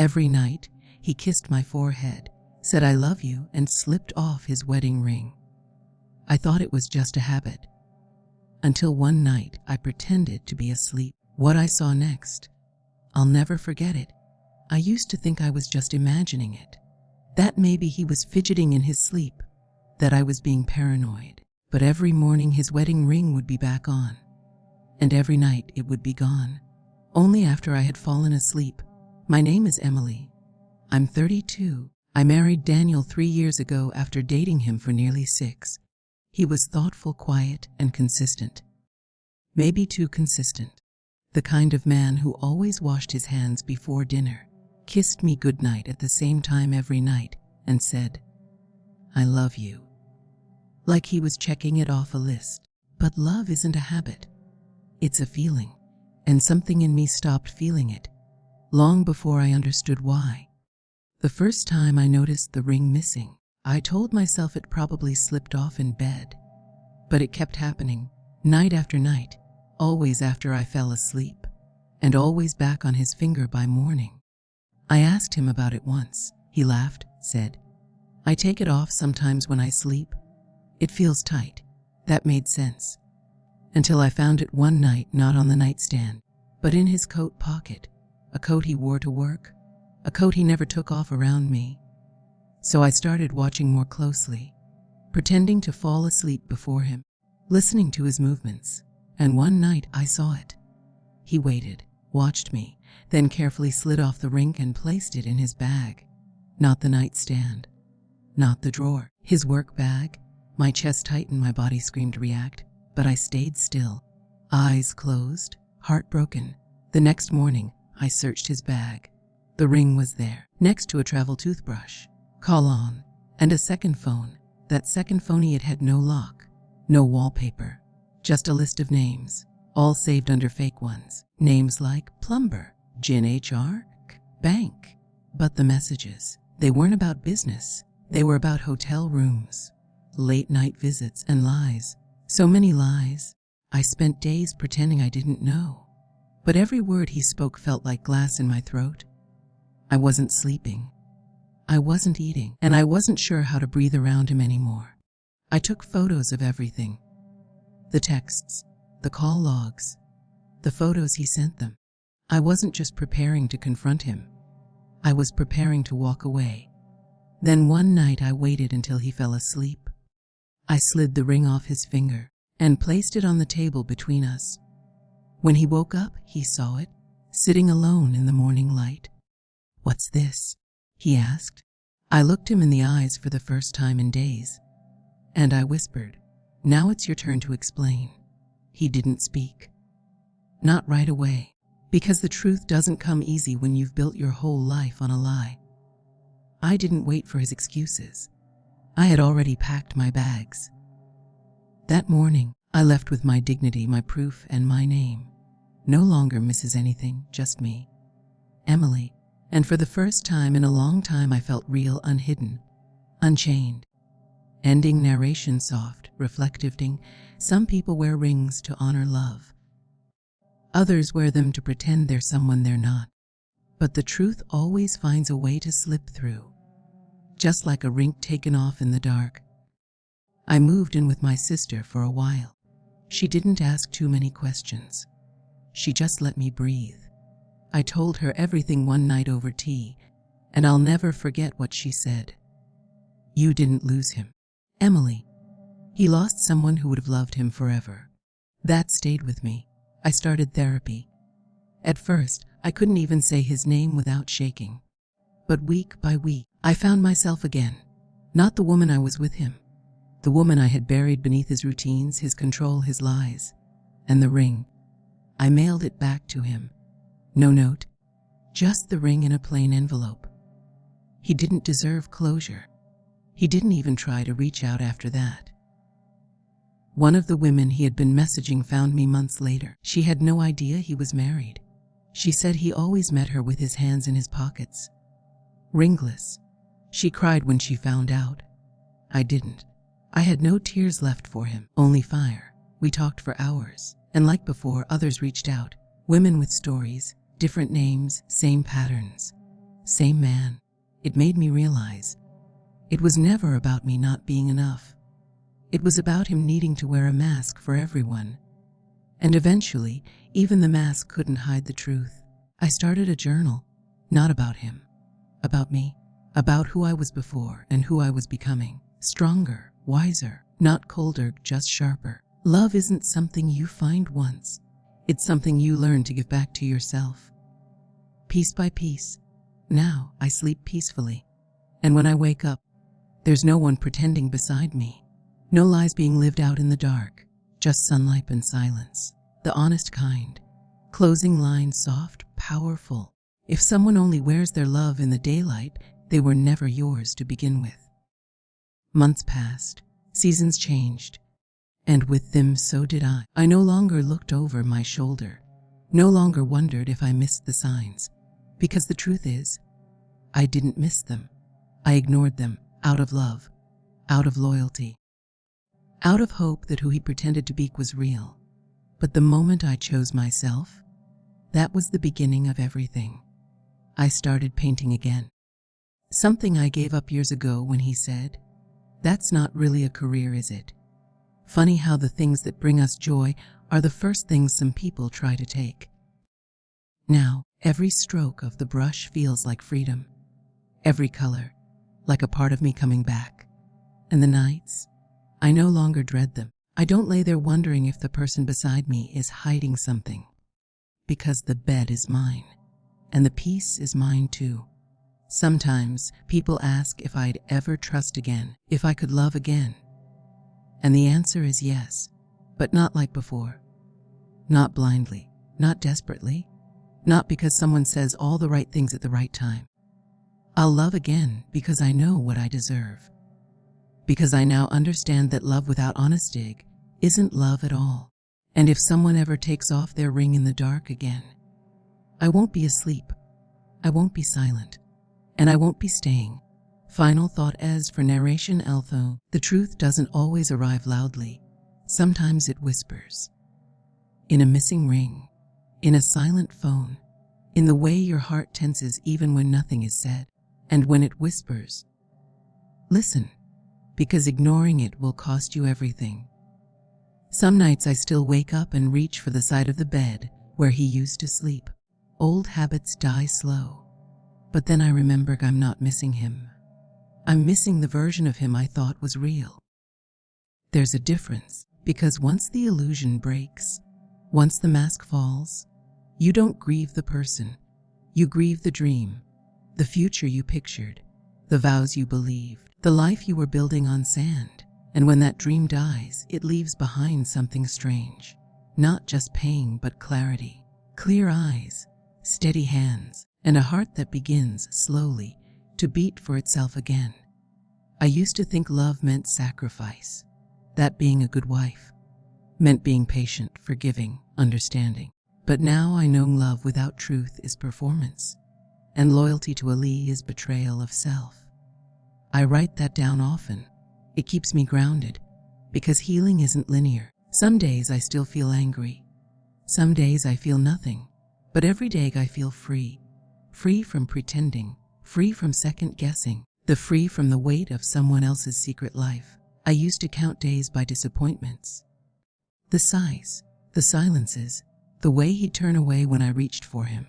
Every night, he kissed my forehead, said I love you, and slipped off his wedding ring. I thought it was just a habit. Until one night, I pretended to be asleep. What I saw next, I'll never forget it. I used to think I was just imagining it. That maybe he was fidgeting in his sleep, that I was being paranoid. But every morning his wedding ring would be back on, and every night it would be gone. Only after I had fallen asleep. My name is Emily. I'm 32. I married Daniel 3 years ago after dating him for nearly 6. He was thoughtful, quiet, and consistent. Maybe too consistent. The kind of man who always washed his hands before dinner, kissed me goodnight at the same time every night, and said, I love you. Like he was checking it off a list. But love isn't a habit. It's a feeling. And something in me stopped feeling it, long before I understood why. The first time I noticed the ring missing, I told myself it probably slipped off in bed. But it kept happening, night after night, always after I fell asleep, and always back on his finger by morning. I asked him about it once. He laughed, said, I take it off sometimes when I sleep. It feels tight. That made sense. Until I found it one night, not on the nightstand, but in his coat pocket, a coat he wore to work, a coat he never took off around me. So I started watching more closely, pretending to fall asleep before him, listening to his movements, and one night I saw it. He waited, watched me, then carefully slid off the ring and placed it in his bag. Not the nightstand, not the drawer, his work bag. My chest tightened, my body screamed react, but I stayed still, eyes closed, heartbroken. The next morning, I searched his bag. The ring was there, next to a travel toothbrush, cologne, and a second phone. That second phone, it had no lock, no wallpaper, just a list of names, all saved under fake ones. Names like plumber, gin HR, bank. But the messages, they weren't about business. They were about hotel rooms, late night visits, and lies. So many lies. I spent days pretending I didn't know. But every word he spoke felt like glass in my throat. I wasn't sleeping. I wasn't eating, and I wasn't sure how to breathe around him anymore. I took photos of everything. The texts, the call logs, the photos he sent them. I wasn't just preparing to confront him. I was preparing to walk away. Then one night I waited until he fell asleep. I slid the ring off his finger and placed it on the table between us. When he woke up, he saw it, sitting alone in the morning light. What's this? He asked. I looked him in the eyes for the first time in days, and I whispered, now it's your turn to explain. He didn't speak. Not right away, because the truth doesn't come easy when you've built your whole life on a lie. I didn't wait for his excuses. I had already packed my bags. That morning, I left with my dignity, my proof, and my name. No longer Mrs. Anything, just me, Emily. And for the first time in a long time, I felt real, unhidden, unchained. Ending narration soft, reflective ding. Some people wear rings to honor love. Others wear them to pretend they're someone they're not. But the truth always finds a way to slip through, just like a ring taken off in the dark. I moved in with my sister for a while. She didn't ask too many questions. She just let me breathe. I told her everything one night over tea, and I'll never forget what she said. You didn't lose him, Emily. He lost someone who would have loved him forever. That stayed with me. I started therapy. At first, I couldn't even say his name without shaking. But week by week, I found myself again. Not the woman I was with him. The woman I had buried beneath his routines, his control, his lies. And the ring. I mailed it back to him. No note. Just the ring in a plain envelope. He didn't deserve closure. He didn't even try to reach out after that. One of the women he had been messaging found me months later. She had no idea he was married. She said he always met her with his hands in his pockets, ringless. She cried when she found out. I didn't. I had no tears left for him, only fire. We talked for hours, and like before, others reached out. Women with stories, different names, same patterns. same man. It made me realize it was never about me not being enough. It was about him needing to wear a mask for everyone. And eventually, even the mask couldn't hide the truth. I started a journal, not about him, about me, about who I was before and who I was becoming. Stronger, wiser, not colder, just sharper. Love isn't something you find once. It's something you learn to give back to yourself. Piece by piece. Now I sleep peacefully. And when I wake up, there's no one pretending beside me. No lies being lived out in the dark. Just sunlight and silence. The honest kind. Closing line, soft, powerful. If someone only wears their love in the daylight, they were never yours to begin with. Months passed. Seasons changed. And with them so did I. I no longer looked over my shoulder. No longer wondered if I missed the signs. Because the truth is, I didn't miss them. I ignored them, out of love, out of loyalty, out of hope that who he pretended to be was real. But the moment I chose myself, that was the beginning of everything. I started painting again. Something I gave up years ago when he said, "That's not really a career, is it?" Funny how the things that bring us joy are the first things some people try to take. Now, every stroke of the brush feels like freedom. Every color, like a part of me coming back. And the nights, I no longer dread them. I don't lay there wondering if the person beside me is hiding something. Because the bed is mine. And the peace is mine too. Sometimes people ask if I'd ever trust again, if I could love again. And the answer is yes, but not like before. Not blindly, not desperately, not because someone says all the right things at the right time. I'll love again because I know what I deserve. Because I now understand that love without honesty isn't love at all. And if someone ever takes off their ring in the dark again, I won't be asleep. I won't be silent. And I won't be staying. Final thought. As for narration, although the truth doesn't always arrive loudly, sometimes it whispers. In a missing ring, in a silent phone, in the way your heart tenses even when nothing is said. And when it whispers, listen, because ignoring it will cost you everything. Some nights I still wake up and reach for the side of the bed where he used to sleep. Old habits die slow. But then I remember I'm not missing him. I'm missing the version of him I thought was real. There's a difference, because once the illusion breaks, once the mask falls, you don't grieve the person. You grieve the dream, the future you pictured, the vows you believed, the life you were building on sand. And when that dream dies, it leaves behind something strange. Not just pain, but clarity. Clear eyes, steady hands, and a heart that begins, slowly, to beat for itself again. I used to think love meant sacrifice. That being a good wife meant being patient, forgiving, understanding. But now I know love without truth is performance. And loyalty to Ali is betrayal of self. I write that down often. It keeps me grounded, because healing isn't linear. Some days I still feel angry. Some days I feel nothing. But every day I feel free. Free from pretending. Free from second guessing. Free from the weight of someone else's secret life. I used to count days by disappointments. The sighs, the silences, the way he'd turn away when I reached for him.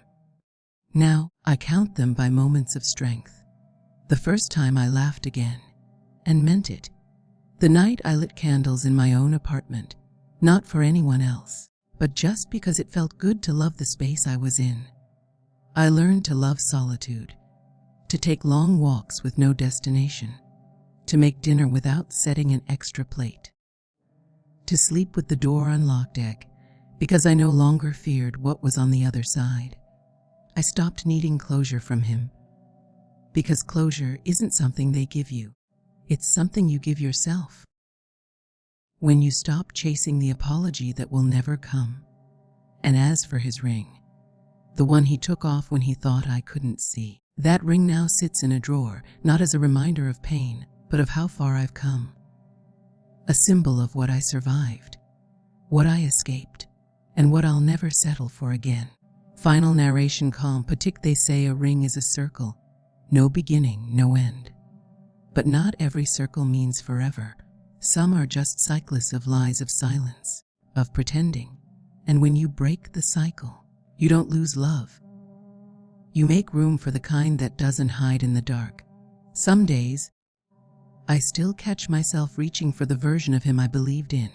Now, I count them by moments of strength. The first time I laughed again, and meant it. The night I lit candles in my own apartment, not for anyone else, but just because it felt good to love the space I was in. I learned to love solitude, to take long walks with no destination, to make dinner without setting an extra plate, to sleep with the door unlocked, because I no longer feared what was on the other side. I stopped needing closure from him, because closure isn't something they give you. It's something you give yourself. When you stop chasing the apology that will never come. And as for his ring, the one he took off when he thought I couldn't see, that ring now sits in a drawer, not as a reminder of pain, but of how far I've come. A symbol of what I survived, what I escaped, and what I'll never settle for again. Final narration. They say a ring is a circle, no beginning, no end. But not every circle means forever. Some are just cyclists of lies, of silence, of pretending. And when you break the cycle, you don't lose love. You make room for the kind that doesn't hide in the dark. Some days, I still catch myself reaching for the version of him I believed in.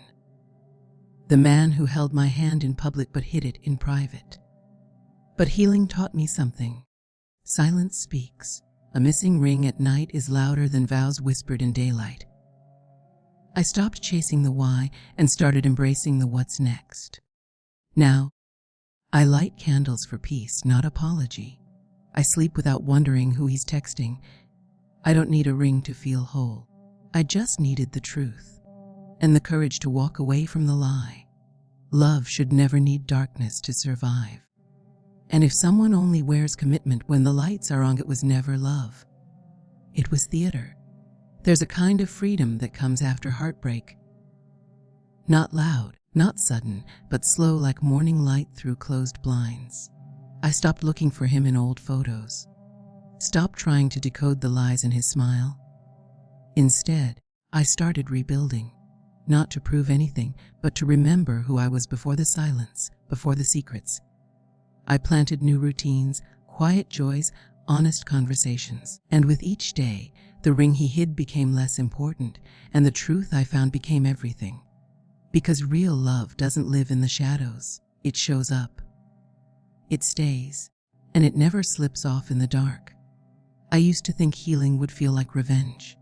The man who held my hand in public but hid it in private. But healing taught me something. Silence speaks. A missing ring at night is louder than vows whispered in daylight. I stopped chasing the why and started embracing the what's next. Now, I light candles for peace, not apology. I sleep without wondering who he's texting. I don't need a ring to feel whole. I just needed the truth and the courage to walk away from the lie. Love should never need darkness to survive. And if someone only wears commitment when the lights are on, it was never love. It was theater. There's a kind of freedom that comes after heartbreak. Not loud, not sudden, but slow, like morning light through closed blinds. I stopped looking for him in old photos. Stopped trying to decode the lies in his smile. Instead, I started rebuilding. Not to prove anything, but to remember who I was before the silence, before the secrets. I planted new routines, quiet joys, honest conversations. And with each day, the ring he hid became less important, and the truth I found became everything. Because real love doesn't live in the shadows. It shows up. It stays, and it never slips off in the dark. I used to think healing would feel like revenge.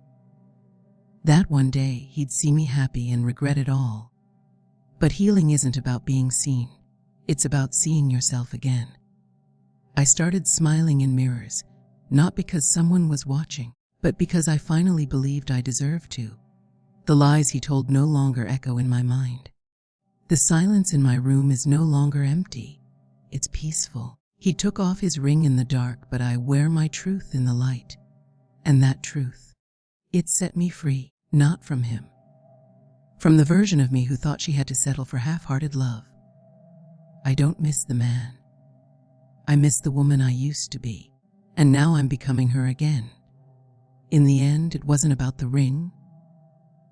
That one day he'd see me happy and regret it all. But healing isn't about being seen. It's about seeing yourself again. I started smiling in mirrors, not because someone was watching, but because I finally believed I deserved to. The lies he told no longer echo in my mind. The silence in my room is no longer empty. It's peaceful. He took off his ring in the dark, but I wear my truth in the light. And that truth, it set me free, not from him. From the version of me who thought she had to settle for half-hearted love. I don't miss the man. I miss the woman I used to be, and now I'm becoming her again. In the end, it wasn't about the ring.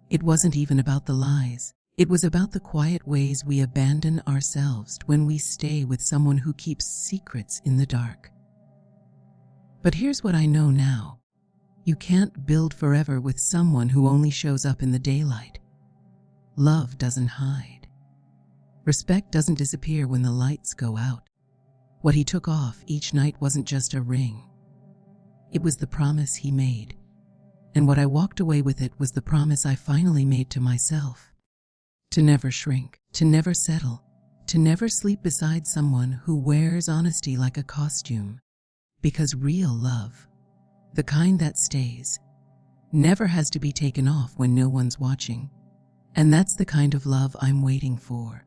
It wasn't even about the lies. It was about the quiet ways we abandon ourselves when we stay with someone who keeps secrets in the dark. But here's what I know now. You can't build forever with someone who only shows up in the daylight. Love doesn't hide. Respect doesn't disappear when the lights go out. What he took off each night wasn't just a ring. It was the promise he made. And what I walked away with it was the promise I finally made to myself. To never shrink, to never settle, to never sleep beside someone who wears honesty like a costume. Because real love, the kind that stays, never has to be taken off when no one's watching. And that's the kind of love I'm waiting for.